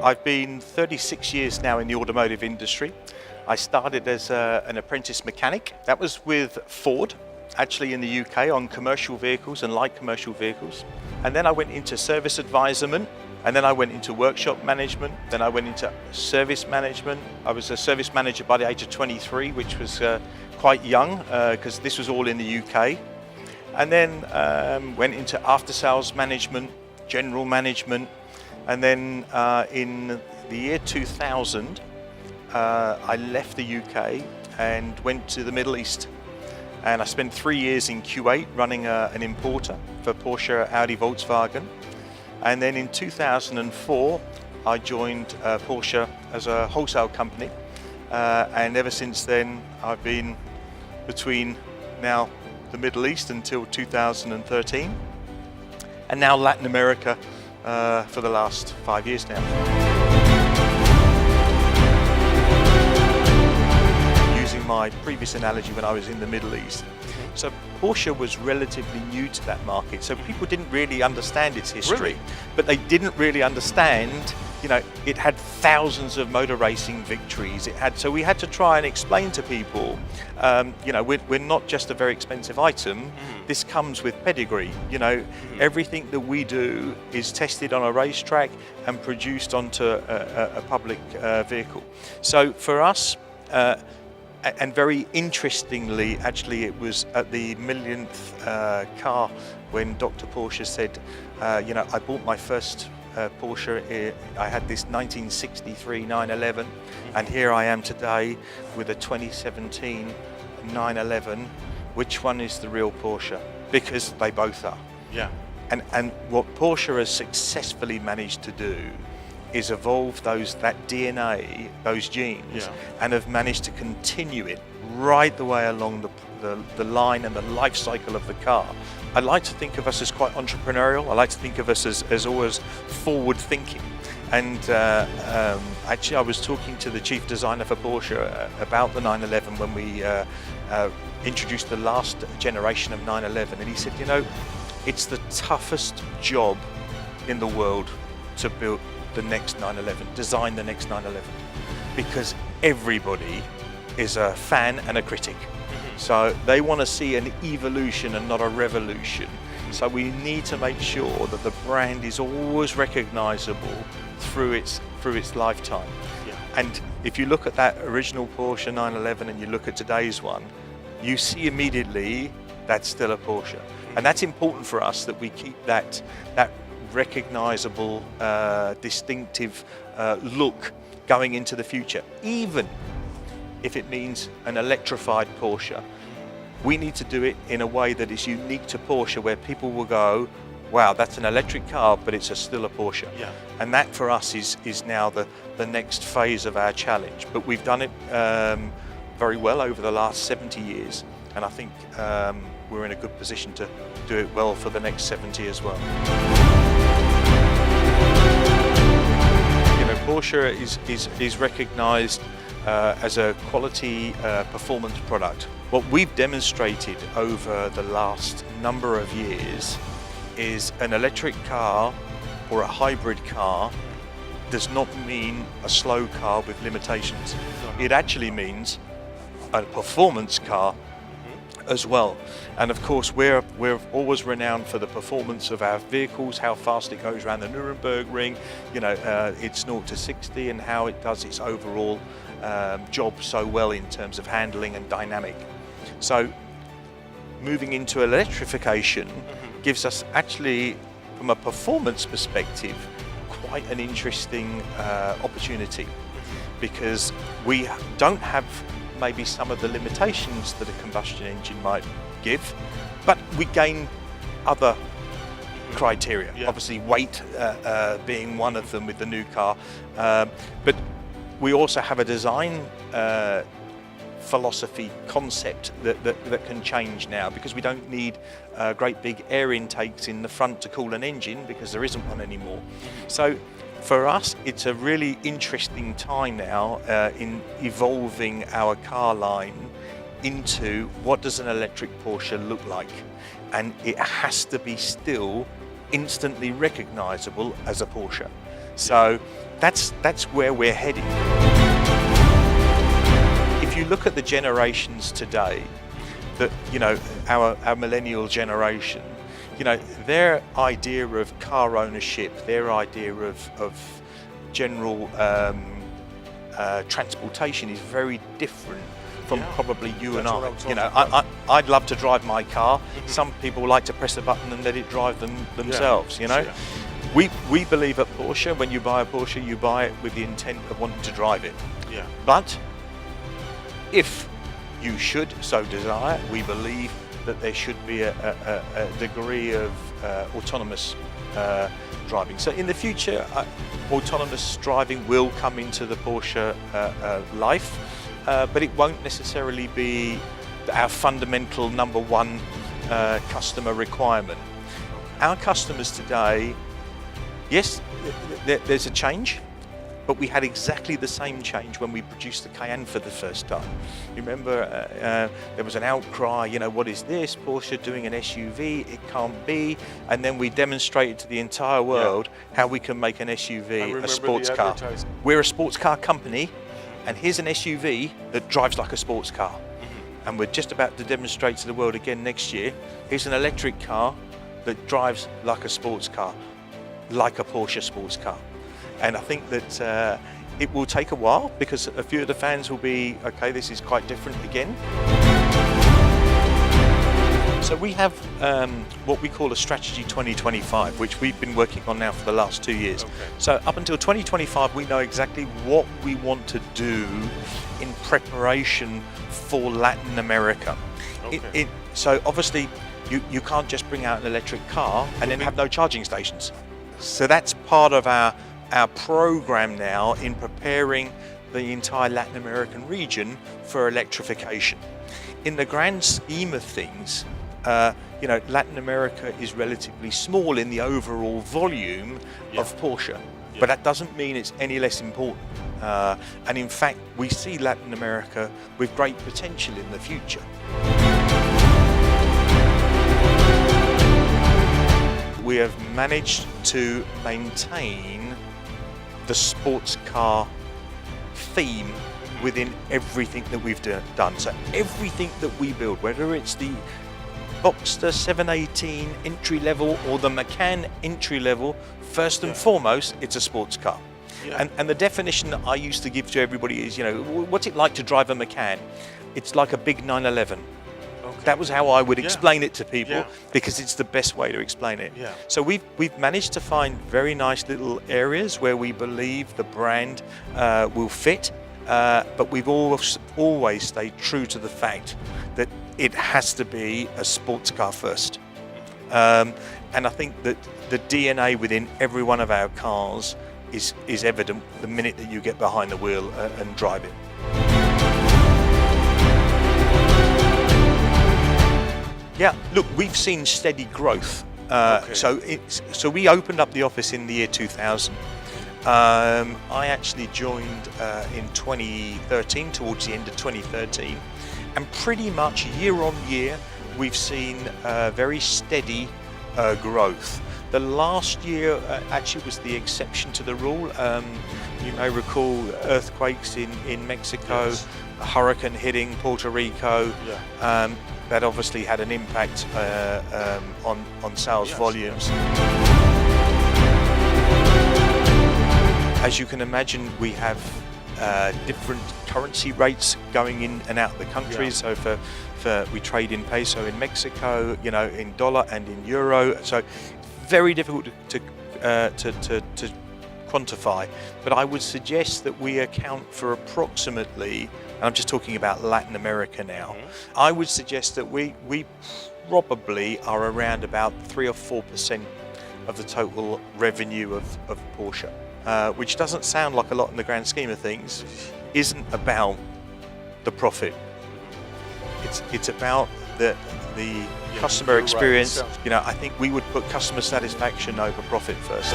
I've been 36 years now in the automotive industry. I started as an apprentice mechanic. That was with Ford, actually in the UK, on commercial vehicles and light commercial vehicles. And then I went into service advisement, and then I went into workshop management, then I went into service management. I was a service manager by the age of 23, which was quite young, because this was all in the UK. And then went into after sales management, general management, and then in the year 2000, I left the UK and went to the Middle East. And I spent 3 years in Kuwait running an importer for Porsche, Audi, Volkswagen. And then in 2004, I joined Porsche as a wholesale company. And ever since then, I've been between now the Middle East until 2013, and now Latin America for the last 5 years now. Using my previous analogy when I was in the Middle East. So Porsche was relatively new to that market, so people didn't really understand its history. Really? But they didn't really understand, it had thousands of motor racing victories. So we had to try and explain to people, we're not just a very expensive item. This comes with pedigree. Everything that we do is tested on a racetrack and produced onto a public vehicle. So for us, and very interestingly, actually, it was at the millionth car when Dr. Porsche said, I bought my first Porsche. I had this 1963 911, and here I am today with a 2017 911. Which one is the real Porsche? Because they both are. Yeah. And what Porsche has successfully managed to do is evolve that DNA, those genes, and have managed to continue it right the way along the line and the life cycle of the car. I like to think of us as quite entrepreneurial. I like to think of us as always forward thinking. And actually I was talking to the chief designer for Porsche about the 911 when we introduced the last generation of 911, and he said, it's the toughest job in the world to build the next 911, design the next 911, because everybody is a fan and a critic. So they want to see an evolution and not a revolution. So we need to make sure that the brand is always recognizable through its lifetime. Yeah. And if you look at that original Porsche 911 and you look at today's one, you see immediately that's still a Porsche. And that's important for us, that we keep that recognizable, distinctive look going into the future. Even if it means an electrified Porsche, we need to do it in a way that is unique to Porsche, where people will go, wow, that's an electric car, but it's still a Porsche. Yeah. And that for us is now the next phase of our challenge. But we've done it very well over the last 70 years, and I think we're in a good position to do it well for the next 70 as well. Porsche is recognized as a quality performance product. What we've demonstrated over the last number of years is an electric car or a hybrid car does not mean a slow car with limitations. It actually means a performance car as well. And of course we're always renowned for the performance of our vehicles, how fast it goes around the Nuremberg ring, it's 0 to 60, and how it does its overall job so well in terms of handling and dynamic. So moving into electrification gives us actually, from a performance perspective, quite an interesting opportunity, because we don't have maybe some of the limitations that a combustion engine might give, but we gain other criteria. Yeah. Obviously weight being one of them with the new car, but we also have a design philosophy concept that can change now, because we don't need great big air intakes in the front to cool an engine, because there isn't one anymore. So for us, it's a really interesting time now in evolving our car line into what does an electric Porsche look like, and it has to be still instantly recognizable as a Porsche. So that's where we're heading. If you look at the generations today, that our millennial generation, their idea of car ownership, their idea of general transportation is very different from probably you and I. I'd love to drive my car. Some people like to press a button and let it drive themselves. We believe at Porsche, when you buy a Porsche, you buy it with the intent of wanting to drive it. But if you should so desire, we believe that there should be a degree of autonomous driving. So in the future, autonomous driving will come into the Porsche life, but it won't necessarily be our fundamental number one customer requirement. Our customers today, yes, there's a change, but we had exactly the same change when we produced the Cayenne for the first time. You remember there was an outcry, what is this? Porsche doing an SUV, it can't be. And then we demonstrated to the entire world how we can make an SUV a sports car. We're a sports car company, and here's an SUV that drives like a sports car. And we're just about to demonstrate to the world again next year, here's an electric car that drives like a sports car, like a Porsche sports car. And I think that it will take a while, because a few of the fans will be, okay, this is quite different again. So we have what we call a strategy 2025, which we've been working on now for the last 2 years. So up until 2025, we know exactly what we want to do in preparation for Latin America. So obviously, you can't just bring out an electric car and then have no charging stations. So that's part of our program now in preparing the entire Latin American region for electrification. In the grand scheme of things, Latin America is relatively small in the overall volume of Porsche, but that doesn't mean it's any less important. And in fact, we see Latin America with great potential in the future. We have managed to maintain the sports car theme within everything that we've done. So everything that we build, whether it's the Boxster 718 entry level or the Macan entry level, first and foremost, it's a sports car. And the definition that I used to give to everybody is, what's it like to drive a Macan? It's like a big 911. That was how I would explain it to people, because it's the best way to explain it. So we've managed to find very nice little areas where we believe the brand will fit, but we've always stayed true to the fact that it has to be a sports car first. And I think that the DNA within every one of our cars is evident the minute that you get behind the wheel and drive it. Yeah, look, we've seen steady growth. So we opened up the office in the year 2000. I actually joined in 2013, towards the end of 2013, and pretty much year on year we've seen very steady growth. The last year actually was the exception to the rule. You may recall earthquakes in Mexico, a hurricane hitting Puerto Rico. That obviously had an impact on sales volumes. As you can imagine, we have different currency rates going in and out of the country. So we trade in peso in Mexico, in dollar and in euro. So very difficult to quantify. But I would suggest that we account for approximately, and I'm just talking about Latin America now, I would suggest that we probably are around about 3 or 4% of the total revenue of Porsche, which doesn't sound like a lot in the grand scheme of things, isn't about the profit. It's about the customer experience. I think we would put customer satisfaction over profit first.